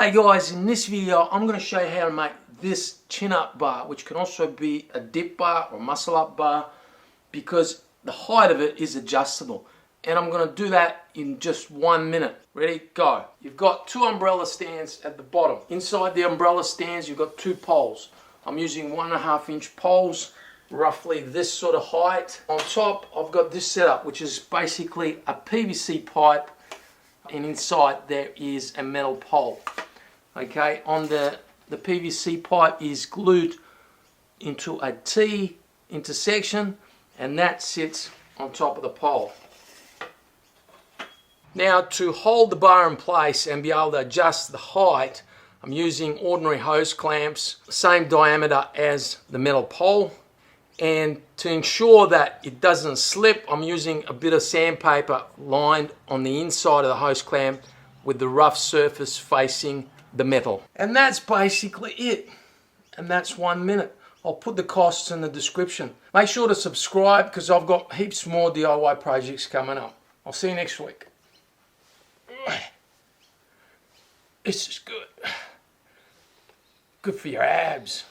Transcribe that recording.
G'day guys, in this video I'm going to show you how to make this chin-up bar, which can also be a dip bar or muscle-up bar, because the height of it is adjustable. And I'm going to do that in just 1 minute. Ready? Go. You've got two umbrella stands at the bottom. Inside the umbrella stands you've got two poles. I'm using 1.5 inch poles, roughly this sort of height. On top I've got this setup, which is basically a PVC pipe, and inside there is a metal pole. Okay, on the PVC pipe is glued into a T intersection, and that sits on top of the pole. Now, to hold the bar in place and be able to adjust the height, I'm using ordinary hose clamps, same diameter as the metal pole. And to ensure that it doesn't slip, I'm using a bit of sandpaper lined on the inside of the hose clamp with the rough surface facing the metal. And that's basically it. And that's 1 minute. I'll put the costs in the description. Make sure to subscribe, because I've got heaps more DIY projects coming up. I'll see you next week. This is good. Good for your abs.